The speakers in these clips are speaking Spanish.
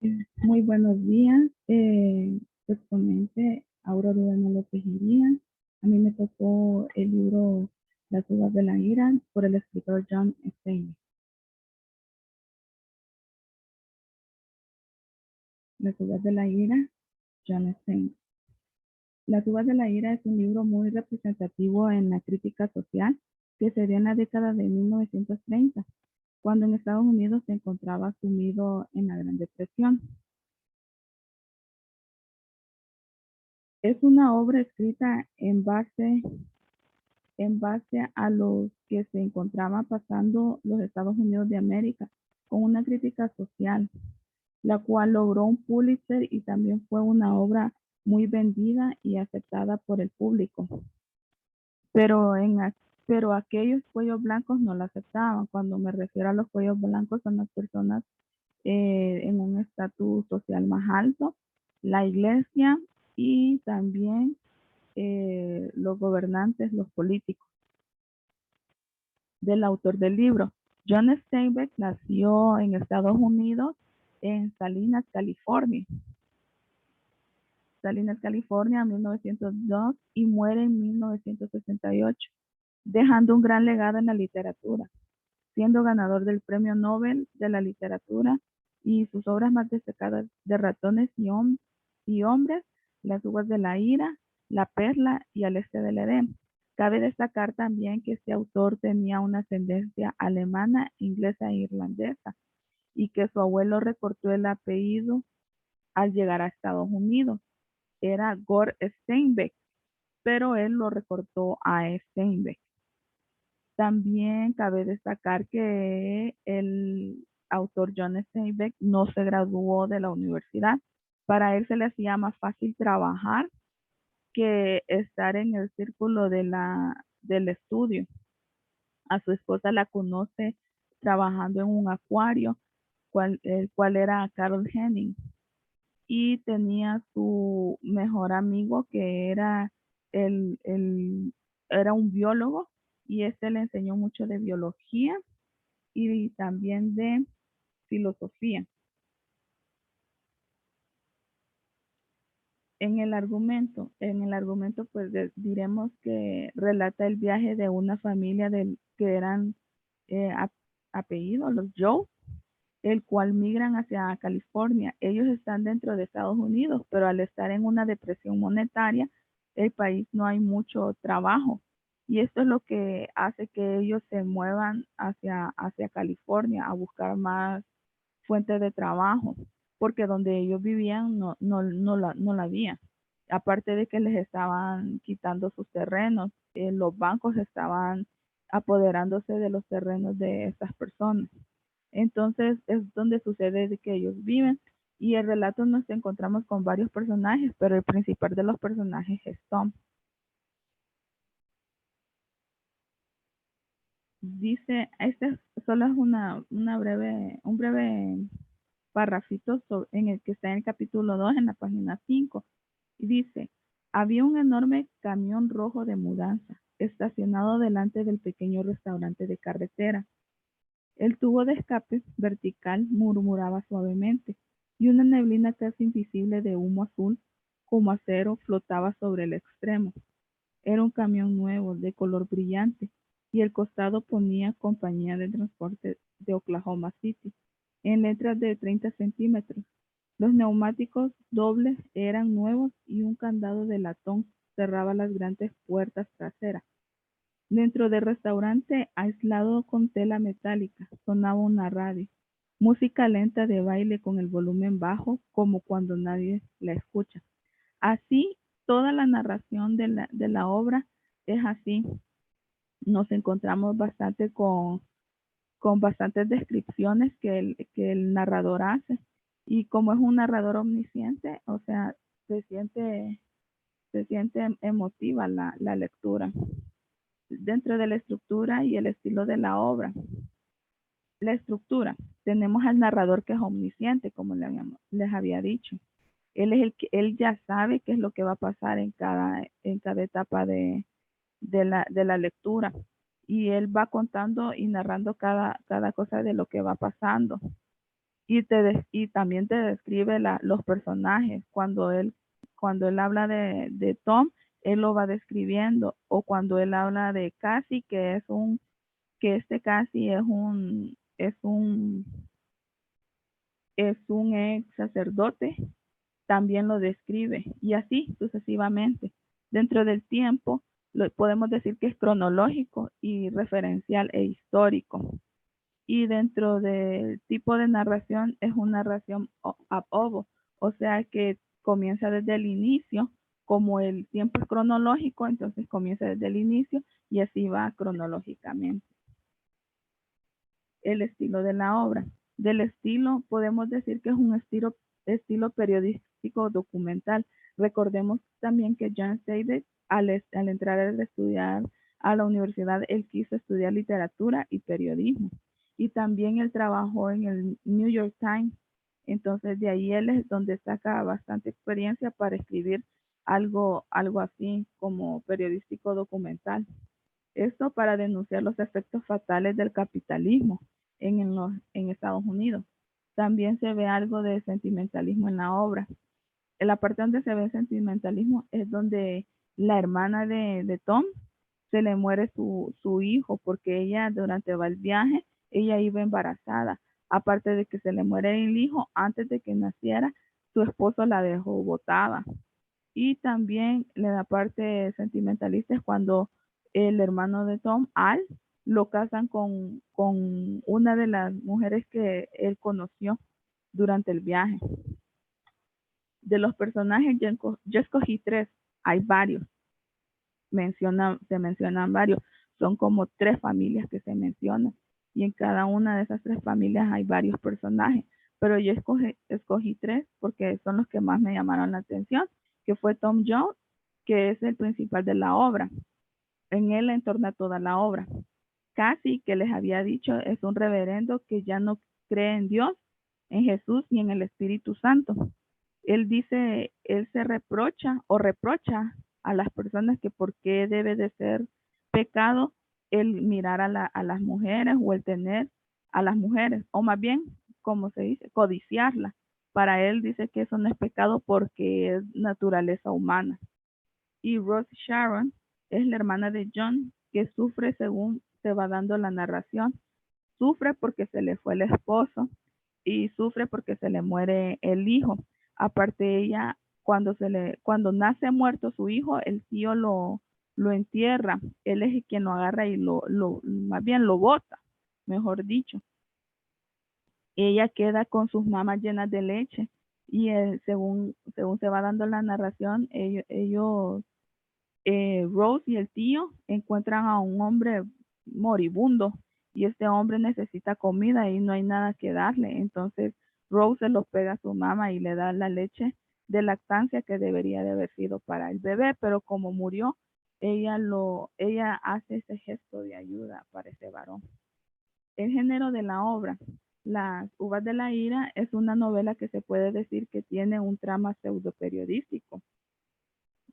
Muy buenos días, exponente Aurora Lorena López Iría. A mí me tocó el libro Las uvas de la ira por el escritor John Steinbeck. Las uvas de la ira, John Steinbeck. Las uvas de la ira es un libro muy representativo en la crítica social que se dio en la década de 1930, cuando en Estados Unidos se encontraba sumido en la Gran Depresión. Es una obra escrita en base a lo que se encontraba pasando los Estados Unidos de América, con una crítica social, la cual logró un Pulitzer y también fue una obra muy vendida y aceptada por el público. Pero, pero aquellos cuellos blancos no la aceptaban. Cuando me refiero a los cuellos blancos, son las personas en un estatus social más alto, la iglesia y también los gobernantes, los políticos. Del autor del libro. John Steinbeck nació en Estados Unidos, en Salinas, California. Salinas, California, en 1902 y muere en 1968, dejando un gran legado en la literatura, siendo ganador del Premio Nobel de la Literatura y sus obras más destacadas de Ratones y Hombres, Las uvas de la ira, La perla y Al este del Edén. Cabe destacar también que este autor tenía una ascendencia alemana, inglesa e irlandesa y que su abuelo recortó el apellido al llegar a Estados Unidos. Era Gore Steinbeck, pero él lo recortó a Steinbeck. También cabe destacar que el autor John Steinbeck no se graduó de la universidad. Para él se le hacía más fácil trabajar que estar en el círculo del estudio. A su esposa la conoce trabajando en un acuario, el cual era Carol Henning, y tenía su mejor amigo que el, el, era un biólogo y este le enseñó mucho de biología y también de filosofía. En el argumento pues diremos que relata el viaje de una familia que eran eh, apellidos, los Joe, el cual migran hacia California. Ellos están dentro de Estados Unidos, pero al estar en una depresión monetaria, el país no hay mucho trabajo. Y esto es lo que hace que ellos se muevan hacia California a buscar más fuentes de trabajo, porque donde ellos vivían no la había. Aparte de que les estaban quitando sus terrenos, los bancos estaban apoderándose de los terrenos de estas personas. Entonces es donde sucede de que ellos viven y el relato nos encontramos con varios personajes, pero el principal de los personajes es Tom. Dice, solo es un breve parrafito en el que está en el capítulo 2 en la página 5 y dice, había un enorme camión rojo de mudanza estacionado delante del pequeño restaurante de carretera. El tubo de escape vertical murmuraba suavemente, y una neblina casi invisible de humo azul como acero flotaba sobre el extremo. Era un camión nuevo, de color brillante, y el costado ponía Compañía de Transporte de Oklahoma City, en letras de 30 centímetros. Los neumáticos dobles eran nuevos y un candado de latón cerraba las grandes puertas traseras. Dentro del restaurante, aislado con tela metálica, sonaba una radio. Música lenta de baile con el volumen bajo, como cuando nadie la escucha. Así, toda la narración de la obra es así. Nos encontramos bastante con bastantes descripciones que el narrador hace. Y como es un narrador omnisciente, o sea, se siente emotiva la lectura dentro de la estructura y el estilo de la obra. La estructura. Tenemos al narrador que es omnisciente, como les había dicho. Él es el que él ya sabe qué es lo que va a pasar en cada etapa de la lectura. Y él va contando y narrando cada cosa de lo que va pasando. y también te describe los personajes. Cuando él habla de Tom, él lo va describiendo, o cuando él habla de Cassie, que este Cassie es un ex sacerdote, también lo describe, y así sucesivamente. Dentro del tiempo, podemos decir que es cronológico y referencial e histórico. Y dentro del tipo de narración es una narración ab ovo, o sea que comienza desde el inicio, como el tiempo es cronológico, entonces comienza desde el inicio y así va cronológicamente. El estilo de la obra. Del estilo podemos decir que es un estilo periodístico documental. Recordemos también que John David, al entrar a estudiar a la universidad, él quiso estudiar literatura y periodismo. Y también él trabajó en el New York Times. Entonces de ahí él es donde saca bastante experiencia para escribir algo así como periodístico documental. Esto para denunciar los efectos fatales del capitalismo en Estados Unidos. También se ve algo de sentimentalismo en la obra. En la parte donde se ve el sentimentalismo es donde la hermana de Tom se le muere su hijo porque ella durante el viaje, ella iba embarazada. Aparte de que se le muere el hijo, antes de que naciera, su esposo la dejó botada. Y también la parte sentimentalista es cuando el hermano de Tom, Al, lo casan con una de las mujeres que él conoció durante el viaje. De los personajes, yo escogí tres, hay varios, se mencionan varios, son como tres familias que se mencionan y en cada una de esas tres familias hay varios personajes, pero yo escogí tres porque son los que más me llamaron la atención, que fue Tom Jones, que es el principal de la obra. En él entorna toda la obra. Casi que les había dicho, es un reverendo que ya no cree en Dios, en Jesús ni en el Espíritu Santo. Él dice, él se reprocha a las personas que por qué debe de ser pecado el mirar a las mujeres o el tener a las mujeres, o más bien, como se dice, codiciarlas. Para él dice que eso no es pecado porque es naturaleza humana. Y Rose Sharon es la hermana de John que sufre según se va dando la narración. Sufre porque se le fue el esposo y sufre porque se le muere el hijo. Aparte ella, cuando nace muerto su hijo, el tío lo entierra. Él es quien lo agarra y más bien lo bota, mejor dicho. Ella queda con sus mamas llenas de leche y según se va dando la narración, Rose y el tío encuentran a un hombre moribundo y este hombre necesita comida y no hay nada que darle. Entonces Rose se lo pega a su mamá y le da la leche de lactancia que debería de haber sido para el bebé, pero como murió, ella hace ese gesto de ayuda para ese varón. El género de la obra. Las uvas de la ira es una novela que se puede decir que tiene un trama pseudo periodístico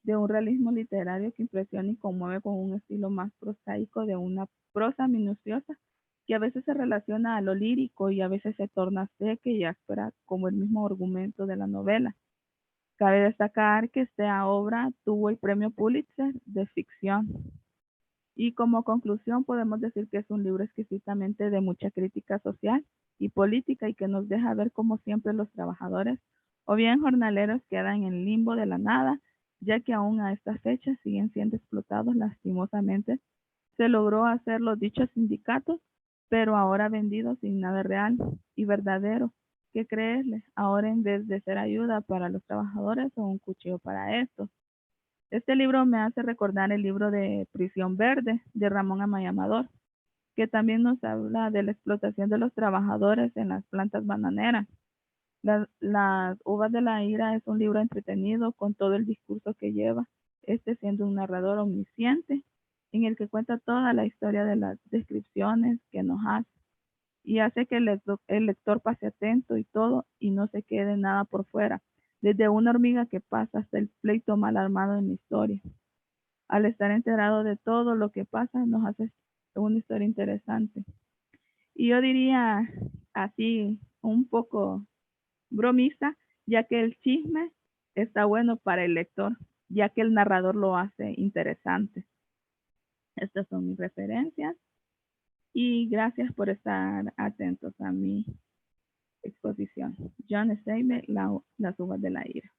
de un realismo literario que impresiona y conmueve con un estilo más prosaico de una prosa minuciosa que a veces se relaciona a lo lírico y a veces se torna seca y áspera como el mismo argumento de la novela. Cabe destacar que esta obra tuvo el premio Pulitzer de ficción. Y como conclusión podemos decir que es un libro exquisitamente de mucha crítica social y política y que nos deja ver cómo siempre los trabajadores o bien jornaleros quedan en limbo de la nada, ya que aún a estas fechas siguen siendo explotados lastimosamente. Se logró hacer los dichos sindicatos, pero ahora vendidos sin nada real y verdadero. ¿Qué creerles? Ahora en vez de ser ayuda para los trabajadores son un cuchillo para estos. Este libro me hace recordar el libro de Prisión Verde de Ramón Amaya Amador, que también nos habla de la explotación de los trabajadores en las plantas bananeras. Las uvas de la ira es un libro entretenido con todo el discurso que lleva, este siendo un narrador omnisciente en el que cuenta toda la historia de las descripciones que nos hace y hace que el lector pase atento y todo y no se quede nada por fuera, desde una hormiga que pasa hasta el pleito mal armado en la historia. Al estar enterado de todo lo que pasa, nos hace una historia interesante. Y yo diría así, un poco bromista, ya que el chisme está bueno para el lector, ya que el narrador lo hace interesante. Estas son mis referencias y gracias por estar atentos a mi exposición. John Steinbeck, Las uvas de la ira.